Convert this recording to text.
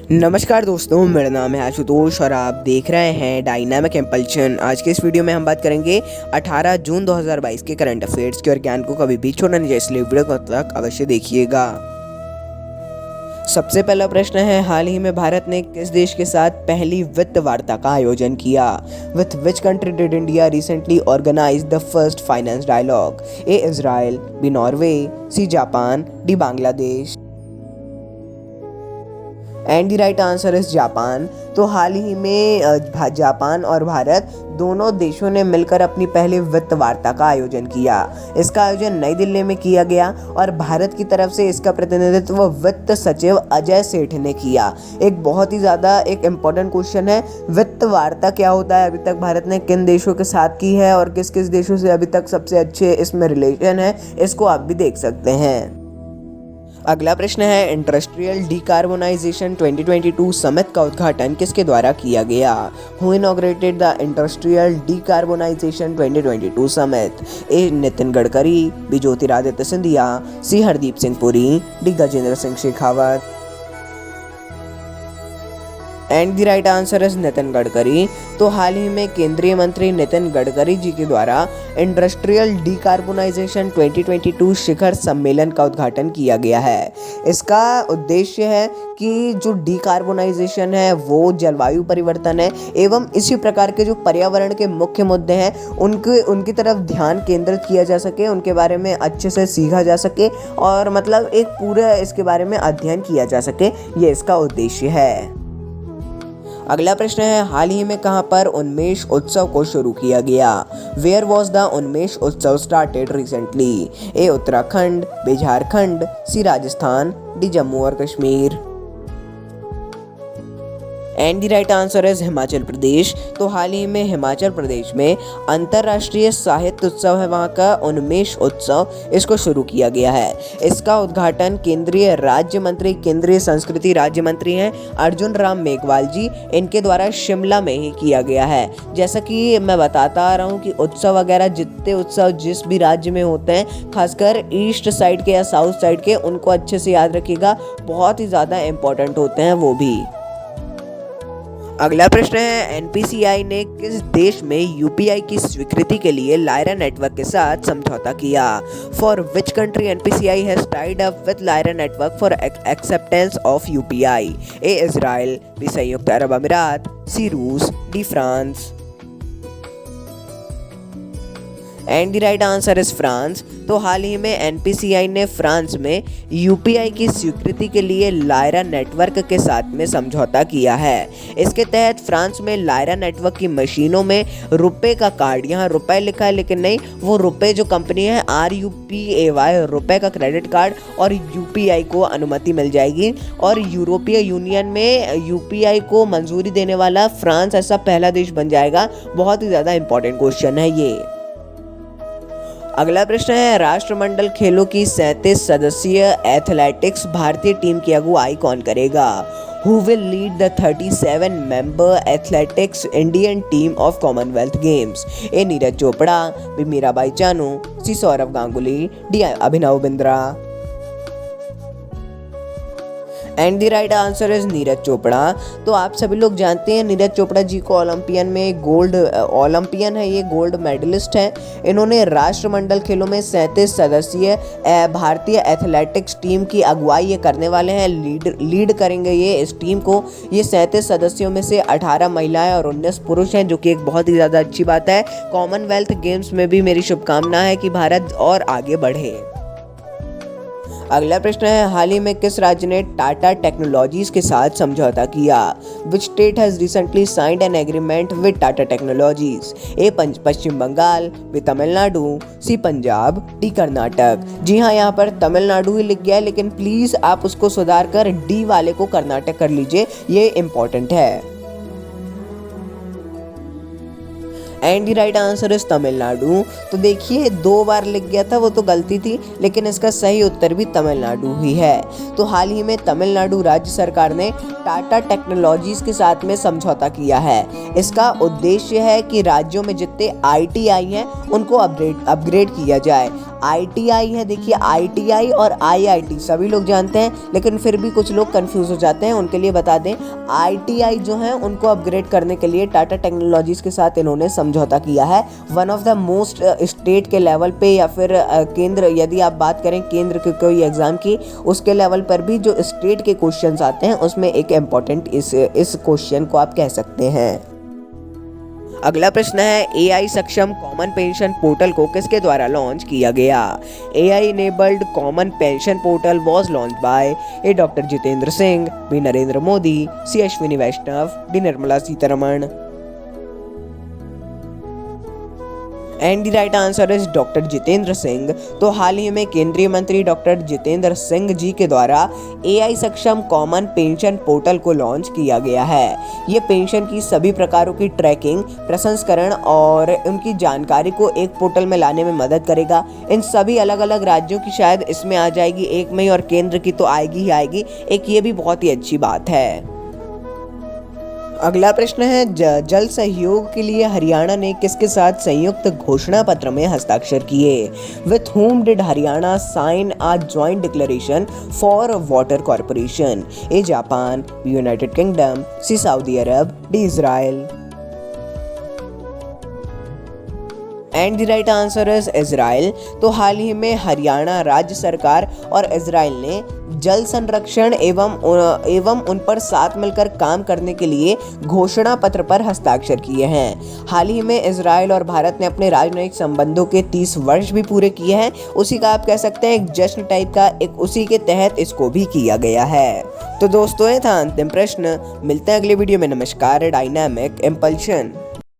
नमस्कार दोस्तों, मेरा नाम है आशुतोष और आप देख रहे हैं डायनामिक इम्पल्शन। आज के इस वीडियो में हम बात करेंगे 18 जून 2022 के करंट अफेयर्स की और ज्ञान को कभी भी छोड़ना नहीं चाहिए, इसलिए वीडियो को तक अवश्य देखिएगा। सबसे पहला प्रश्न है, हाल ही में भारत ने किस देश के साथ पहली वित्त वार्ता का आयोजन किया? With which country did India recently organise the first finance dialogue? A Israel, B Norway, C Japan, D Bangladesh. And the right answer is Japan. तो हाल ही में जापान और भारत दोनों देशों ने मिलकर अपनी पहली वित्त वार्ता का आयोजन किया। इसका आयोजन नई दिल्ली में किया गया और भारत की तरफ से इसका प्रतिनिधित्व वित्त सचिव अजय सेठ ने किया। एक बहुत ही ज़्यादा एक इम्पॉर्टेंट क्वेश्चन है, वित्त वार्ता क्या होता है, अभी तक भारत ने किन देशों के साथ की है और किस किस देशों से अभी तक सबसे अच्छे इसमें रिलेशन है, इसको आप भी देख सकते हैं। अगला प्रश्न है, इंडस्ट्रियल डीकार्बोनाइजेशन 2022 समिट का उद्घाटन किसके द्वारा किया गया? Who inaugurated the industrial decarbonisation 2022 summit? A Nitin Gadkari, B Jyotiraditya Scindia, C Hardeep Singh Puri, D Gajendra Singh Shekhawat. And the right answer is Nitin Gadkari. तो हाल ही में केंद्रीय मंत्री नितिन गडकरी जी के द्वारा इंडस्ट्रियल डीकार्बोनाइजेशन 2022 शिखर सम्मेलन का उद्घाटन किया गया है। इसका उद्देश्य है कि जो डीकार्बोनाइजेशन है वो जलवायु परिवर्तन है एवं इसी प्रकार के जो पर्यावरण के मुख्य मुद्दे हैं उनकी तरफ ध्यान केंद्रित किया जा सके, उनके बारे में अच्छे से सीखा जा सके और मतलब एक पूरा इसके बारे में अध्ययन किया जा सके, ये इसका उद्देश्य है। अगला प्रश्न है, हाल ही में कहां पर उन्मेष उत्सव को शुरू किया गया? Where was the Unmesh Utsav started recently? A Uttarakhand, B Jharkhand, C Rajasthan, D Jammu और Kashmir. And the right answer is Himachal Pradesh. तो हाल ही में हिमाचल प्रदेश में अंतर्राष्ट्रीय साहित्य उत्सव है, वहाँ का उन्मेष उत्सव, इसको शुरू किया गया है। इसका उद्घाटन केंद्रीय राज्य मंत्री, केंद्रीय संस्कृति राज्य मंत्री हैं अर्जुन राम मेघवाल जी, इनके द्वारा शिमला में ही किया गया है। जैसा कि मैं बताता आ रहा हूँ कि उत्सव वगैरह जितने उत्सव जिस भी राज्य में होते हैं, खासकर ईस्ट साइड के या साउथ साइड के, उनको अच्छे से याद रखिएगा, बहुत ही ज़्यादा इम्पोर्टेंट होते हैं वो भी। अगला प्रश्न है, एनपीसीआई ने किस देश में यूपीआई की स्वीकृति के लिए लायरा नेटवर्क के साथ समझौता किया? For which country NPCI has tied up with Lyra network for acceptance of UPI? A Israel, B संयुक्त अरब अमीरात, सी रूस, D France. And the right answer is France. तो हाल ही में एनपीसीआई ने फ्रांस में यूपीआई की स्वीकृति के लिए लायरा नेटवर्क के साथ में समझौता किया है। इसके तहत फ्रांस में लायरा नेटवर्क की मशीनों में रुपए का कार्ड, यहाँ रुपए लिखा है लेकिन नहीं, वो रुपए जो कंपनी है RUPAY, रुपए का क्रेडिट कार्ड और यूपीआई को अनुमति मिल जाएगी। और यूरोपीय यूनियन में यूपीआई को मंजूरी देने वाला फ्रांस ऐसा पहला देश बन जाएगा। बहुत ही ज़्यादा इंपॉर्टेंट क्वेश्चन है ये। अगला प्रश्न है, राष्ट्रमंडल खेलों की 37 सदस्यीय एथलेटिक्स भारतीय टीम की अगुवाई कौन करेगा? Who will lead the 37-member athletics Indian team of Commonwealth Games? A Neeraj Chopra, B Mirabai Chanu, C Sourav Ganguly, D Abhinav Bindra. And the right answer is Neeraj Chopra. तो आप सभी लोग जानते हैं नीरज चोपड़ा जी को ओलंपियन में ओलंपियन है, ये गोल्ड मेडलिस्ट हैं। इन्होंने राष्ट्रमंडल खेलों में 37 सदस्यीय भारतीय एथलेटिक्स टीम की अगुवाई ये करने वाले हैं, लीड करेंगे ये इस टीम को। ये 37 सदस्यों में से 18 महिलाएं और 19 पुरुष हैं, जो कि एक बहुत ही ज़्यादा अच्छी बात है। कॉमनवेल्थ गेम्स में भी मेरी शुभकामना है कि भारत और आगे बढ़े। अगला प्रश्न है, हाल ही में किस राज्य ने टाटा टेक्नोलॉजीज के साथ समझौता किया? Which state has recently signed an agreement with Tata technologies? A Paschim Bengal, B Tamil Nadu, C Punjab, D Karnataka. जी हाँ, यहाँ पर तमिलनाडु ही लिख गया है, लेकिन प्लीज आप उसको सुधार कर डी वाले को कर्नाटक कर लीजिए, ये इंपॉर्टेंट है। And the right answer is Tamil Nadu. तो देखिए 2 बार लिख गया था, वो तो गलती थी, लेकिन इसका सही उत्तर भी तमिलनाडु ही है। तो हाल ही में तमिलनाडु राज्य सरकार ने टाटा टेक्नोलॉजीज के साथ में समझौता किया है। इसका उद्देश्य है कि राज्यों में जितने ITI हैं उनको अपग्रेड किया जाए। ITI है। देखिए ITI और IIT सभी लोग जानते हैं, लेकिन फिर भी कुछ लोग कंफ्यूज हो जाते हैं, उनके लिए बता दें ITI जो है उनको अपग्रेड करने के लिए टाटा टेक्नोलॉजीज के साथ इन्होंने समझौता किया है। One of the most state के लेवल पे या फिर केंद्र, यदि आप बात करें केंद्र के कोई एग्जाम की, उसके लेवल पर भी जो स्टेट के क्वेश्चंस आते हैं उसमें एक इम्पॉर्टेंट इस क्वेश्चन को आप कह सकते हैं। अगला प्रश्न है AI सक्षम कॉमन पेंशन पोर्टल को किसके द्वारा लॉन्च किया गया? AI enabled common pension portal was launch by A doctor Jitendra Singh, B Narendra Modi, C Ashwini Vaishnaw, D Nirmala Sitharaman. And the right answer is doctor Jitendra Singh. तो हाल ही में केंद्रीय मंत्री डॉक्टर जितेंद्र सिंह जी के द्वारा AI सक्षम कॉमन पेंशन पोर्टल को लॉन्च किया गया है। ये पेंशन की सभी प्रकारों की ट्रैकिंग, प्रसंस्करण और उनकी जानकारी को एक पोर्टल में लाने में मदद करेगा। इन सभी अलग अलग राज्यों की शायद इसमें आ जाएगी एक में, और केंद्र की तो आएगी ही आएगी। एक ये भी बहुत ही अच्छी बात है। अगला प्रश्न है जल सहयोग के लिए हरियाणा ने किसके साथ संयुक्त घोषणा पत्र में हस्ताक्षर किए? With whom did Haryana sign a joint declaration for water corporation? A Japan, B United Kingdom, C सऊदी अरब, D Israel. And the right answer is Israel. तो हाल ही में हरियाणा राज्य सरकार और इजराइल ने जल संरक्षण एवं उन पर साथ मिलकर काम करने के लिए घोषणा पत्र पर हस्ताक्षर किए हैं। हाल ही में इजराइल और भारत ने अपने राजनयिक संबंधों के 30 वर्ष भी पूरे किए हैं। उसी का आप कह सकते हैं एक जश्न टाइप का, एक उसी के तहत इसको भी किया गया है। तो दोस्तों ये था अंतिम प्रश्न। मिलते हैं अगले वीडियो में। नमस्कार। Dynamic impulsion.